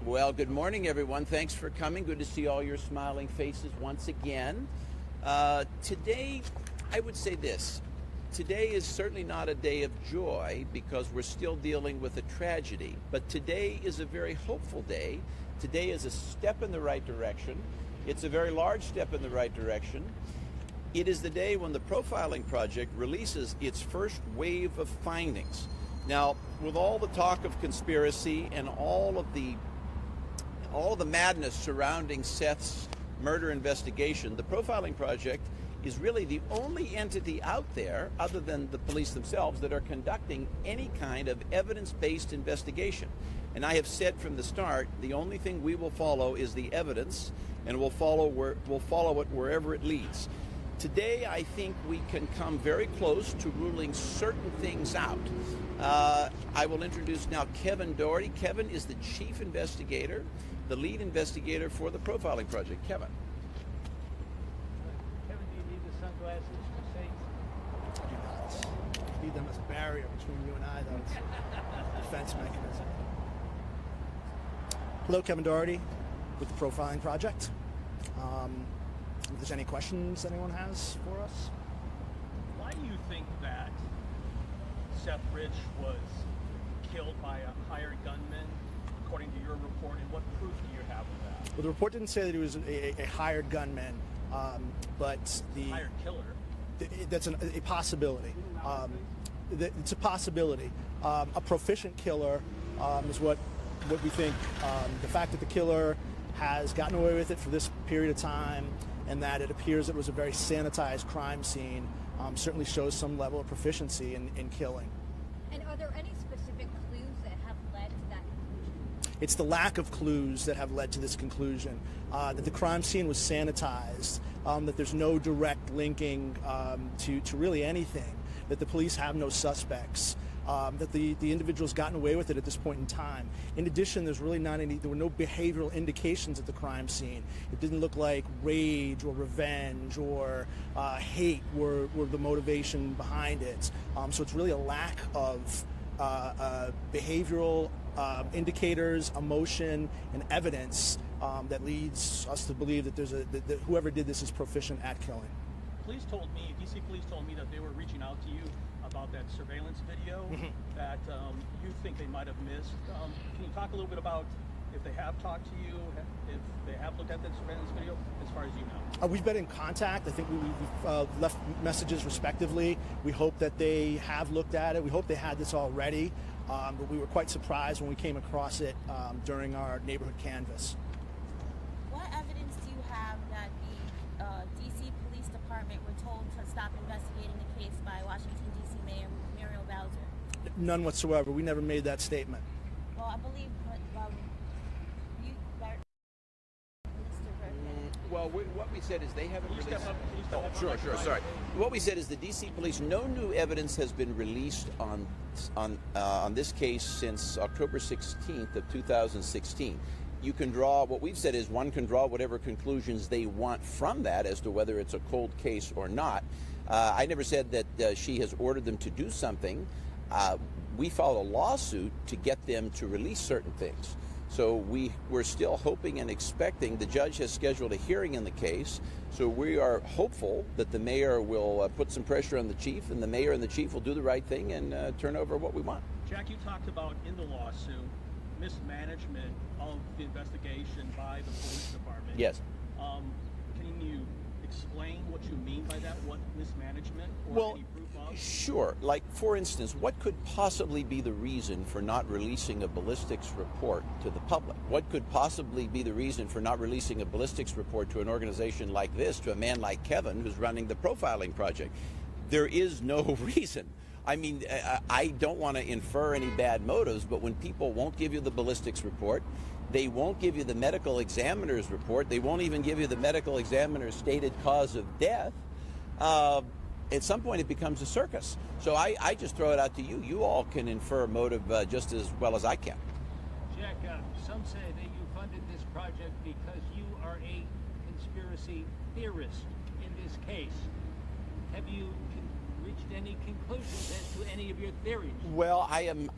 Well, good morning, everyone. Thanks for coming. Good to see all your smiling faces once again. Today, I would say this. Today is certainly not a day of joy because we're still dealing with a tragedy. But today is a very hopeful day. Today is a step in the right direction. It's a very large step in the right direction. It is the day when the Profiling Project releases its first wave of findings. Now, with all the talk of conspiracy and all of the madness surrounding Seth's murder investigation, the Profiling Project is really the only entity out there, other than the police themselves, that are conducting any kind of evidence-based investigation. And I have said from the start, the only thing we will follow is the evidence, and we'll follow it wherever it leads. Today, I think we can come very close to ruling certain things out. I will introduce now Kevin Doherty. Kevin is the chief investigator, the lead investigator for the Profiling Project. Kevin. Kevin, do you need the sunglasses to see? I do not. Need them as a barrier between you and I, though. It's a defense mechanism. Hello, Kevin Doherty with the Profiling Project. If there's any questions anyone has for us? Why do you think that Seth Rich was killed by a hired gunman, according to your report, and what proof do you have of that? Well, the report didn't say that he was a hired gunman, but the hired killer. That's a possibility. It's a possibility. A proficient killer is what we think. The fact that the killer has gotten away with it for this period of time, and that it appears it was a very sanitized crime scene, certainly shows some level of proficiency in killing. And are there any specific clues that have led to that conclusion? It's the lack of clues that have led to this conclusion, that the crime scene was sanitized, that there's no direct linking to really anything, that the police have no suspects, that the individual's gotten away with it at this point in time. In addition, there were no behavioral indications at the crime scene. It didn't look like rage or revenge or hate were the motivation behind it. So it's really a lack of behavioral indicators, emotion, and evidence that leads us to believe that that whoever did this is proficient at killing. DC police told me that they were reaching out to you about that surveillance video that you think they might have missed. Can you talk a little bit about if they have talked to you, if they have looked at that surveillance video, as far as you know? We've been in contact. I think we've left messages respectively. We hope that they have looked at it. We hope they had this already, but we were quite surprised when we came across it during our neighborhood canvass. What evidence do you have that the D.C. Police Department were told to stop investigating the case by Washington, D.C. Mayor Muriel Bowser? None whatsoever. We never made that statement. Well, I believe you, Mr. Burke. Well, what we said is they haven't released. Step up, can you step up? Sure. Sorry. What we said is the D.C. police. No new evidence has been released on this case since October 16th of 2016. You can draw. What we've said is one can draw whatever conclusions they want from that as to whether it's a cold case or not. I never said that she has ordered them to do something. We filed a lawsuit to get them to release certain things. So we're still hoping and expecting. The judge has scheduled a hearing in the case, so we are hopeful that the mayor will put some pressure on the chief, and the mayor and the chief will do the right thing and turn over what we want. Jack, you talked about in the lawsuit mismanagement of the investigation by the police department. Yes. Can you explain what you mean by that? What mismanagement or any proof of? Sure. Like, for instance, what could possibly be the reason for not releasing a ballistics report to the public? What could possibly be the reason for not releasing a ballistics report to an organization like this, to a man like Kevin, who's running the Profiling Project? There is no reason. I mean, I don't want to infer any bad motives, but when people won't give you the ballistics report, they won't give you the medical examiner's report, they won't even give you the medical examiner's stated cause of death, at some point it becomes a circus. So I just throw it out to you. You all can infer motive just as well as I can. Jack, some say that you funded this project because you are a conspiracy theorist in this case. Have you reached any conclusions as to any of your theories. Well, I am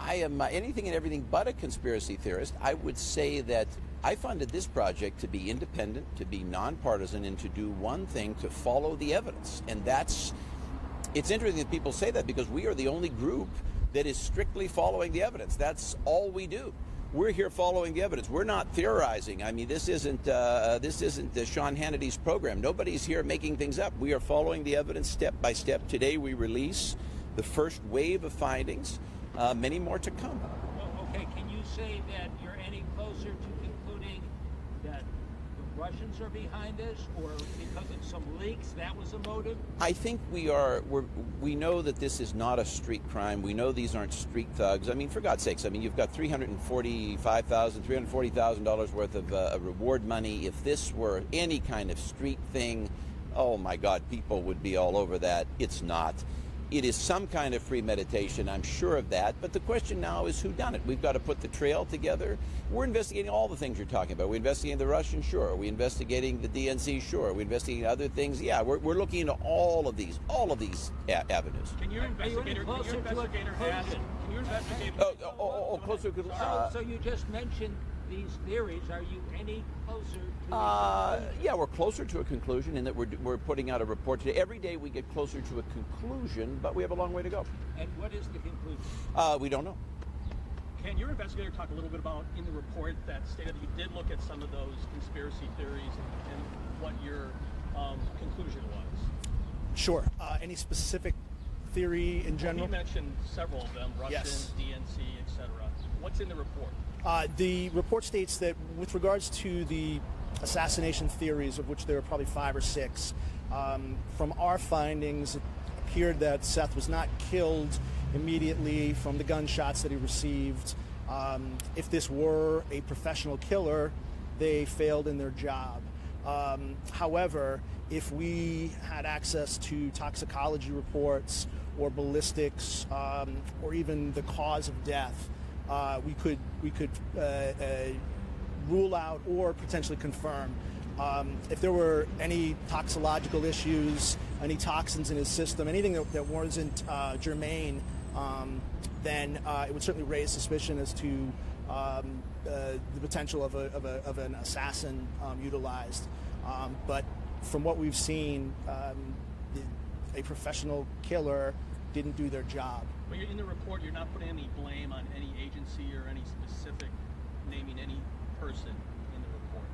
anything and everything but a conspiracy theorist. I would say that I funded this project to be independent, to be nonpartisan, and to do one thing: to follow the evidence. And it's interesting that people say that, because we are the only group that is strictly following the evidence. That's all we do. We're here following the evidence. We're not theorizing. I mean, this isn't Sean Hannity's program. Nobody's here making things up. We are following the evidence step by step. Today we release the first wave of findings. Many more to come. Well, okay, can you say that you're any closer to concluding that the Russians are behind this, or because of some leaks that was a motive? I think we know that this is not a street crime. We know these aren't street thugs. I mean, for God's sakes, I mean, you've got $340,000 worth of reward money. If this were any kind of street thing, oh my God, people would be all over that. It's not. It is some kind of premeditation, I'm sure of that. But the question now is who done it. We've got to put the trail together. We're investigating all the things you're talking about. We're investigating the Russians, sure. Are we investigating the DNC, sure. Are we investigating other things? Yeah, we're looking into all of these avenues. Can your investigator ask? Can your investigator? Closer. So you just mentioned these theories. Are you any closer to? Yeah, we're closer to a conclusion in that we're putting out a report today. Every day we get closer to a conclusion, but we have a long way to go. And what is the conclusion? We don't know. Can your investigator talk a little bit about, in the report that stated that you did look at some of those conspiracy theories and what your conclusion was? Sure. Any specific theory in general? You mentioned several of them: Russian, Yes. DNC, etc. What's in the report? The report states that with regards to the assassination theories, of which there are probably 5 or 6, from our findings, it appeared that Seth was not killed immediately from the gunshots that he received. If this were a professional killer, they failed in their job. However, if we had access to toxicology reports or ballistics, or even the cause of death, we could rule out or potentially confirm. If there were any toxicological issues, any toxins in his system, anything that wasn't germane, then it would certainly raise suspicion as to the potential of an assassin utilized. But from what we've seen, a professional killer didn't do their job. But in the report, you're not putting any blame on any agency or any specific, naming any person in the report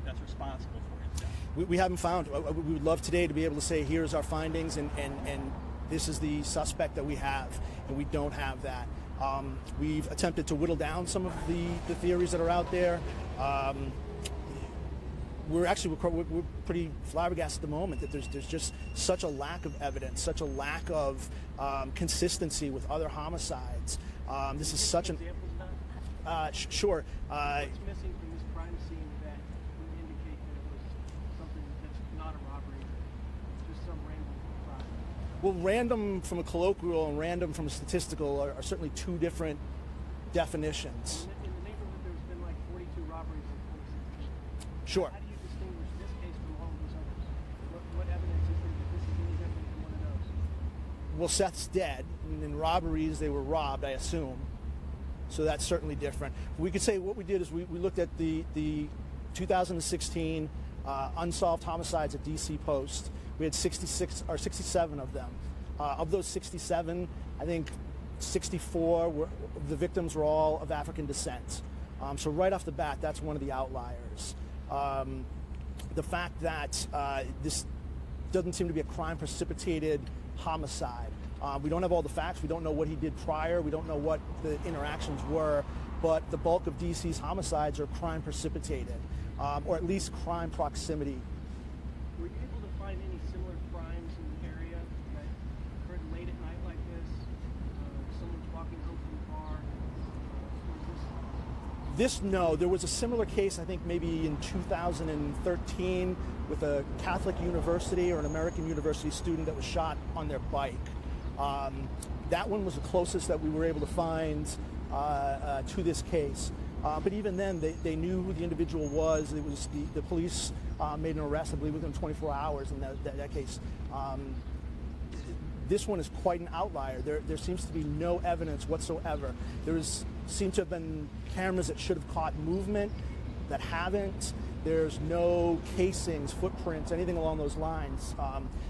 that's responsible for his death. We haven't found. We would love today to be able to say, here's our findings, and this is the suspect that we have, and we don't have that. We've attempted to whittle down some of the theories that are out there. We're pretty flabbergasted at the moment that there's just such a lack of evidence, such a lack of consistency with other homicides. This is such an sure. What's missing from this crime scene that would indicate that it was something that's not a robbery, just some random crime? Well, random from a colloquial and random from a statistical are certainly two different definitions. In the neighborhood, there's been like 42 robberies in 2016. Sure. How do you distinguish this case from all of those others? What evidence is there that this is any different from one of those? Well, Seth's dead, and in robberies they were robbed, I assume. So that's certainly different. We could say what we did is we looked at the 2016 unsolved homicides at DC Post. We had 66 or 67 of them. Of those 67, I think 64 the victims were all of African descent. So right off the bat, that's one of the outliers. The fact that this doesn't seem to be a crime-precipitated homicide. We don't have all the facts. We don't know what he did prior. We don't know what the interactions were. But the bulk of DC's homicides are crime-precipitated, or at least crime proximity. Were you able to find any similar crimes in the area that occurred late at night like this? Someone's walking home from the bar. No. There was a similar case, I think maybe in 2013, with a Catholic university or an American university student that was shot on their bike. That one was the closest that we were able to find to this case. But even then, they knew who the individual was. It was the police made an arrest, I believe, within 24 hours in that case. this one is quite an outlier. There seems to be no evidence whatsoever. Seem to have been cameras that should have caught movement that haven't. There's no casings, footprints, anything along those lines.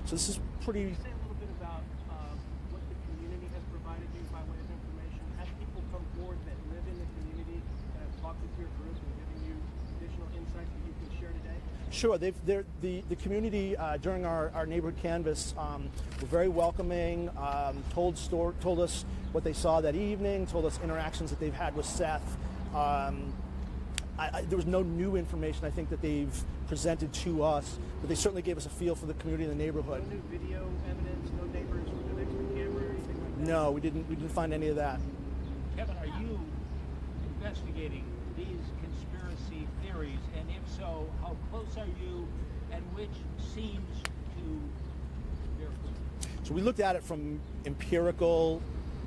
So this is pretty. Can you say a little bit about what the community has provided you by way of information? Have people come forward that live in the community that have talked with your group and given you additional insights that you can share today? Sure, the community during our neighborhood canvass were very welcoming. Told us what they saw that evening. Told us interactions that they've had with Seth. There was no new information I think that they've presented to us, but they certainly gave us a feel for the community and the neighborhood. No new video evidence, no neighbors with an extra camera or anything like that? No, we didn't find any of that. Kevin, are you investigating these conspiracy theories? And if so, how close are you, and which seems to bear fruit? So we looked at it from empirical,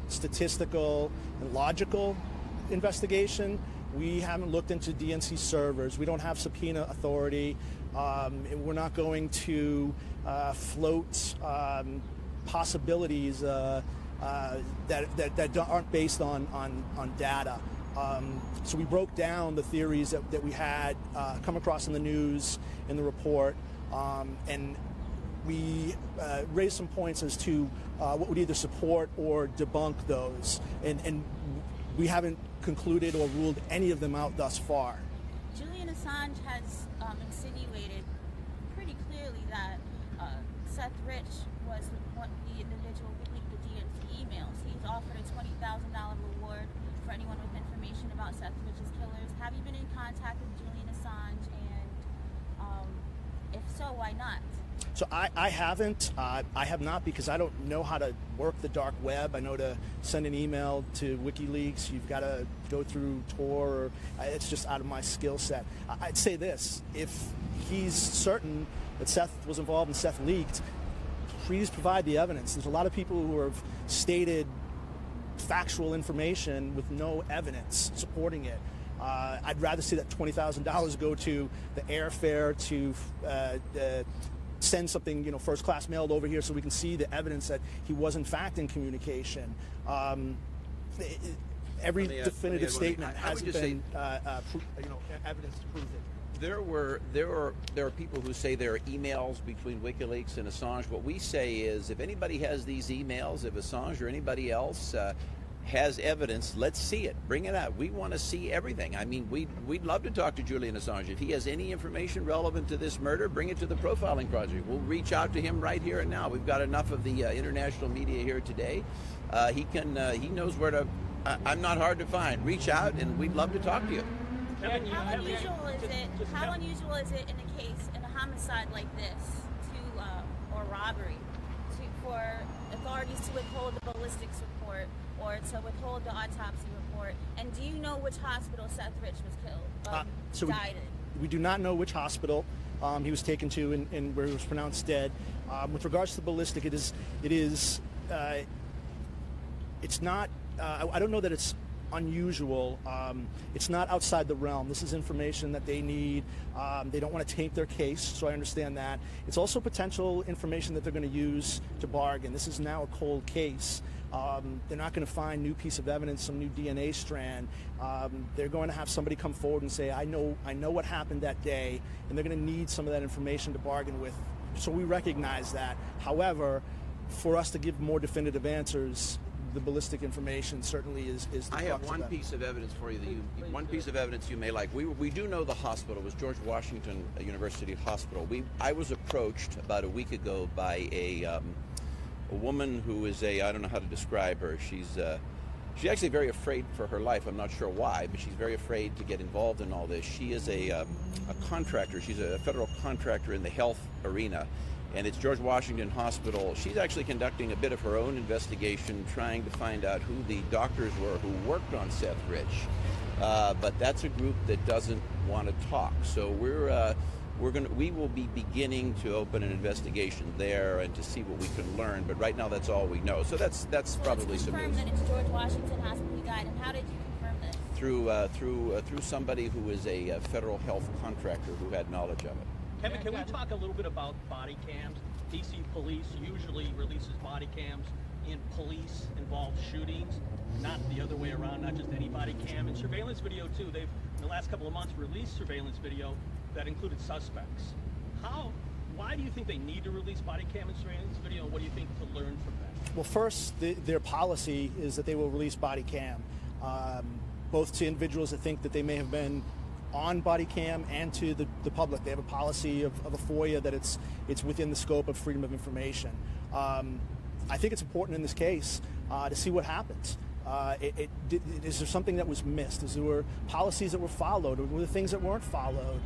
statistical, and logical investigation. We haven't looked into DNC servers. We don't have subpoena authority. We're not going to float possibilities that aren't based on data. So we broke down the theories that we had come across in the news, in the report, and we raised some points as to what would either support or debunk those. And we haven't concluded or ruled any of them out thus far. Julian Assange has insinuated pretty clearly that Seth Rich was the individual who leaked the DNC emails. He's offered a $20,000 reward for anyone with information about Seth Rich's killers. Have you been in contact with Julian Assange, and if so, why not? So I haven't. I have not, because I don't know how to work the dark web. I know to send an email to WikiLeaks, you've got to go through Tor. It's just out of my skill set. I'd say this: if he's certain that Seth was involved and Seth leaked, please provide the evidence. There's a lot of people who have stated factual information with no evidence supporting it. I'd rather see that $20,000 go to the airfare to send something, first class mailed over here so we can see the evidence that he was in fact in communication. Every definitive statement hasn't been evidence to prove it. There are people who say there are emails between WikiLeaks and Assange. What we say is, if anybody has these emails, if Assange or anybody else has evidence, let's see it. Bring it out. We want to see everything. I mean, we'd love to talk to Julian Assange. If he has any information relevant to this murder, bring it to the Profiling Project. We'll reach out to him right here and now. We've got enough of the international media here today. He knows where to. I'm not hard to find. Reach out, and we'd love to talk to you. How unusual is it in a case, in a homicide like this, or robbery, for authorities to withhold the ballistics report or to withhold the autopsy report? And do you know which hospital Seth Rich was killed? Died in? We do not know which hospital he was taken to and where he was pronounced dead. With regards to the ballistic, it's not. I don't know that it's unusual. It's not outside the realm. This is information that they need. They don't want to taint their case, so I understand that. It's also potential information that they're going to use to bargain. This is now a cold case. They're not going to find new piece of evidence, some new DNA strand. They're going to have somebody come forward and say, I know what happened that day, and they're going to need some of that information to bargain with. So we recognize that. However, for us to give more definitive answers, the ballistic information certainly is the I have crux of one that. piece of evidence for you one piece of evidence you may like. We do know the hospital was George Washington University Hospital. I was approached about a week ago by a woman who is I don't know how to describe her. She's actually very afraid for her life. I'm not sure why, but she's very afraid to get involved in all this. She is a contractor. She's a federal contractor in the health arena. And it's George Washington Hospital. She's actually conducting a bit of her own investigation, trying to find out who the doctors were who worked on Seth Rich. But that's a group that doesn't want to talk. So we will be beginning to open an investigation there and to see what we can learn. But right now, that's all we know. So that's probably some news. That it's George Washington Hospital he died, and how did you confirm this? Through somebody who is a federal health contractor who had knowledge of it. Kevin, can we talk a little bit about body cams? DC police usually releases body cams in police-involved shootings, not the other way around, not just any body cam. And surveillance video, too. They've, in the last couple of months, released surveillance video that included suspects. Why do you think they need to release body cam and surveillance video, and what do you think to learn from that? Well, first, their policy is that they will release body cam, both to individuals that think that they may have been on body cam and to the public. They have a policy of a FOIA that it's within the scope of freedom of information. I think it's important in this case to see what happens. Is there something that was missed? Is there were policies that were followed, or were there things that weren't followed?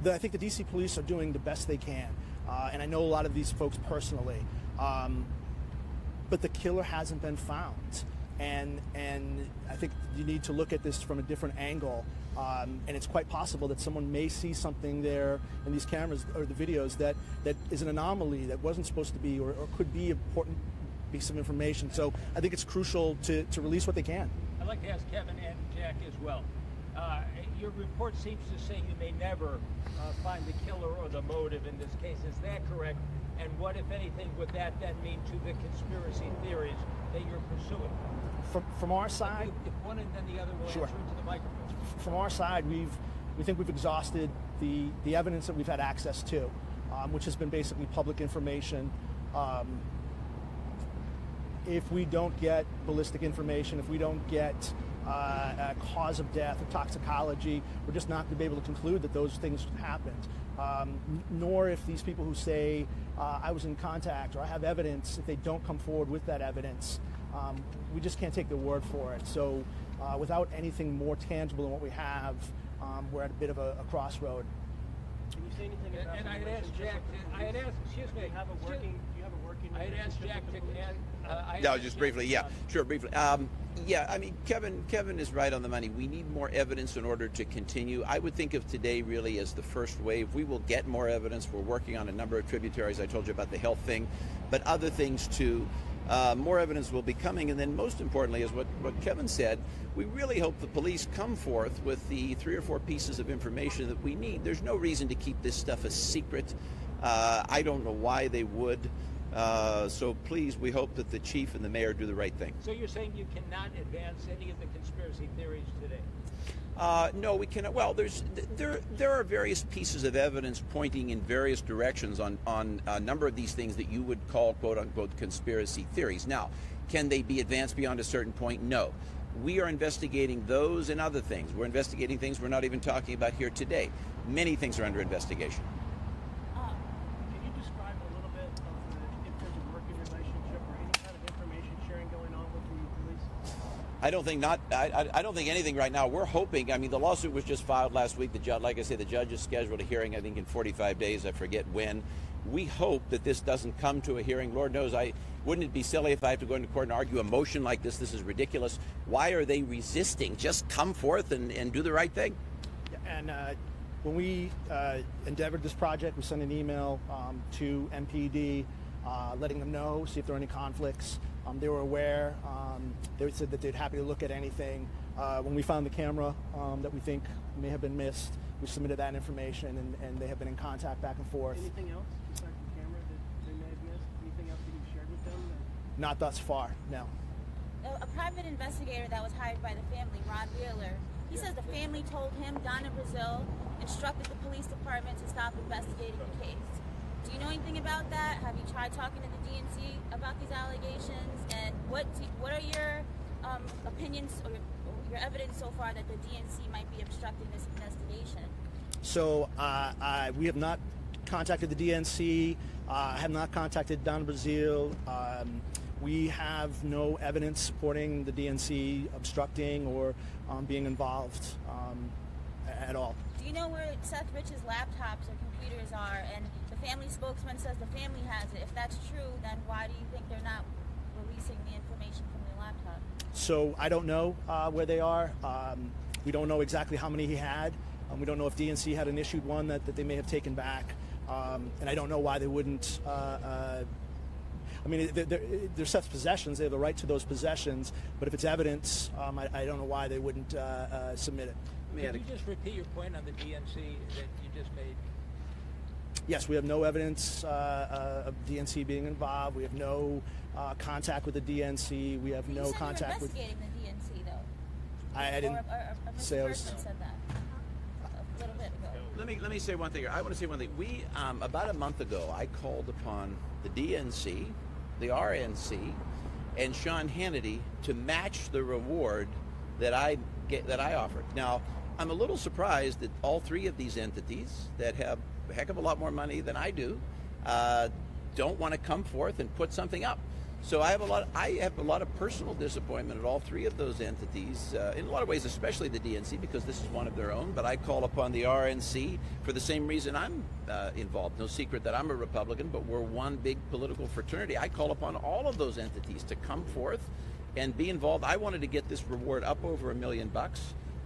I think the DC police are doing the best they can, and I know a lot of these folks personally, but the killer hasn't been found, and I think you need to look at this from a different angle, and it's quite possible that someone may see something there in these cameras or the videos that is an anomaly that wasn't supposed to be, or could be an important piece of information. So I think it's crucial to release what they can. I'd like to ask Kevin and Jack as well. Your report seems to say you may never find the killer or the motive in this case. Is that correct? And what, if anything, would that then mean to the conspiracy theories that you're pursuing? From our side, if one and then the other will Sure. answer into the microphone. From our side, we think we've exhausted the evidence that we've had access to, which has been basically public information. If we don't get ballistic information, if we don't get a cause of death or toxicology, we're just not going to be able to conclude that those things happened. Nor if these people who say, I was in contact or I have evidence, if they don't come forward with that evidence, we just can't take their word for it. So without anything more tangible than what we have, we're at a bit of a crossroad. Can you say anything about And the I had asked relationship Jack, with the I had police? asked, excuse me. Do you have a working I had asked relationship Jack with to the police? add. No, just briefly, yeah, sure, briefly. Yeah, I mean, Kevin is right on the money. We need more evidence in order to continue. I would think of today really as the first wave. We will get more evidence. We're working on a number of tributaries. I told you about the health thing, but other things too. More evidence will be coming, and then most importantly is what Kevin said. We really hope the police come forth with the 3 or 4 pieces of information that we need. There's no reason to keep this stuff a secret. I don't know why they would. So please, we hope that the chief and the mayor do the right thing. So you're saying you cannot advance any of the conspiracy theories today? No, we cannot. Well, there are various pieces of evidence pointing in various directions on a number of these things that you would call quote unquote conspiracy theories. Now, can they be advanced beyond a certain point? No. We are investigating those and other things. We're investigating things we're not even talking about here today. Many things are under investigation. Can you describe a little bit of if there's a working relationship or any kind of information sharing going on with the police? I don't think anything right now. We're hoping. I mean, the lawsuit was just filed last week. The judge, like I say, the judge has scheduled a hearing. I think in 45 days. I forget when. We hope that this doesn't come to a hearing. Lord knows, wouldn't it be silly if I have to go into court and argue a motion like this? This is ridiculous. Why are they resisting? Just come forth and do the right thing. And when we endeavored this project, we sent an email to MPD letting them know, see if there are any conflicts. They were aware. They said that they'd happy to look at anything. When we found the camera that we think may have been missed, we submitted that information, and they have been in contact back and forth. Anything else besides the camera that they may have missed? Anything else that you've shared with them? Not thus far, no. A private investigator that was hired by the family, Ron Wheeler, he says the family told him Donna Brazil instructed the police department to stop investigating the case. Do you know anything about that? Have you tried talking to the DNC about these allegations? And what are your opinions or your evidence so far that the DNC might be obstructing this investigation? So we have not contacted the DNC. I have not contacted Donna Brazil. We have no evidence supporting the DNC obstructing or being involved at all. Do you know where Seth Rich's laptops or computers are? And the family spokesman says the family has it. If that's true, then why do you think they're not releasing the information from the laptop? So I don't know where they are. We don't know exactly how many he had. We don't know if DNC had an issued one that they may have taken back. And I don't know why they wouldn't. I mean, they're Seth's possessions. They have the right to those possessions. But if it's evidence, I don't know why they wouldn't submit it. Can you just repeat your point on the DNC that you just made? Yes, we have no evidence of DNC being involved. We have no contact with the DNC. We have You no said contact you were with. investigating the DNC, though. I didn't Or Mr. say I was. Bergman said that a little bit ago. Let me say one thing. I want to say one thing. We about a month ago, I called upon the DNC, the RNC, and Sean Hannity to match the reward that I offered. Now, I'm a little surprised that all three of these entities that have a heck of a lot more money than I do don't want to come forth and put something up. So I have a lot of personal disappointment at all three of those entities, in a lot of ways, especially the DNC, because this is one of their own. But I call upon the RNC for the same reason I'm involved. No secret that I'm a Republican, but we're one big political fraternity. I call upon all of those entities to come forth and be involved. I wanted to get this reward up over $1 million.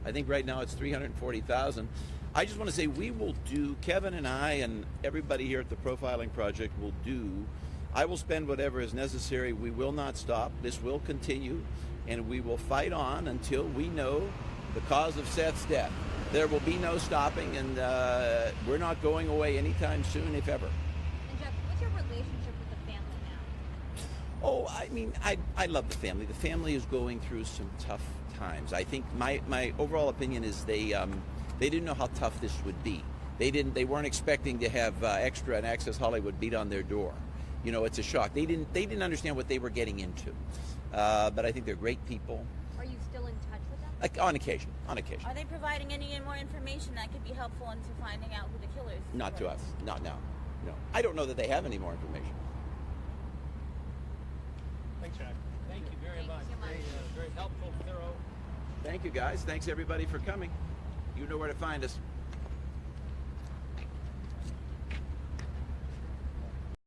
I think right now it's $340,000. I just want to say we will do, Kevin and I and everybody here at the Profiling Project will do. I will spend whatever is necessary. We will not stop. This will continue, and we will fight on until we know the cause of Seth's death. There will be no stopping, and we're not going away anytime soon, if ever. And Jeff, what's your relationship with the family now? Oh, I mean, I love the family. The family is going through some tough times. I think my overall opinion is they didn't know how tough this would be. They weren't expecting to have Extra and Access Hollywood beat on their door. You know, it's a shock. They didn't understand what they were getting into. But I think they're great people. Are you still in touch with them? Like, on occasion. Are they providing any more information that could be helpful into finding out who the killers Not were? to us. Not now. No. I don't know that they have any more information. Thanks, Jack. Thank you very Thank you much. so much. Very helpful, thorough. Thank you, guys. Thanks, everybody, for coming. You know where to find us.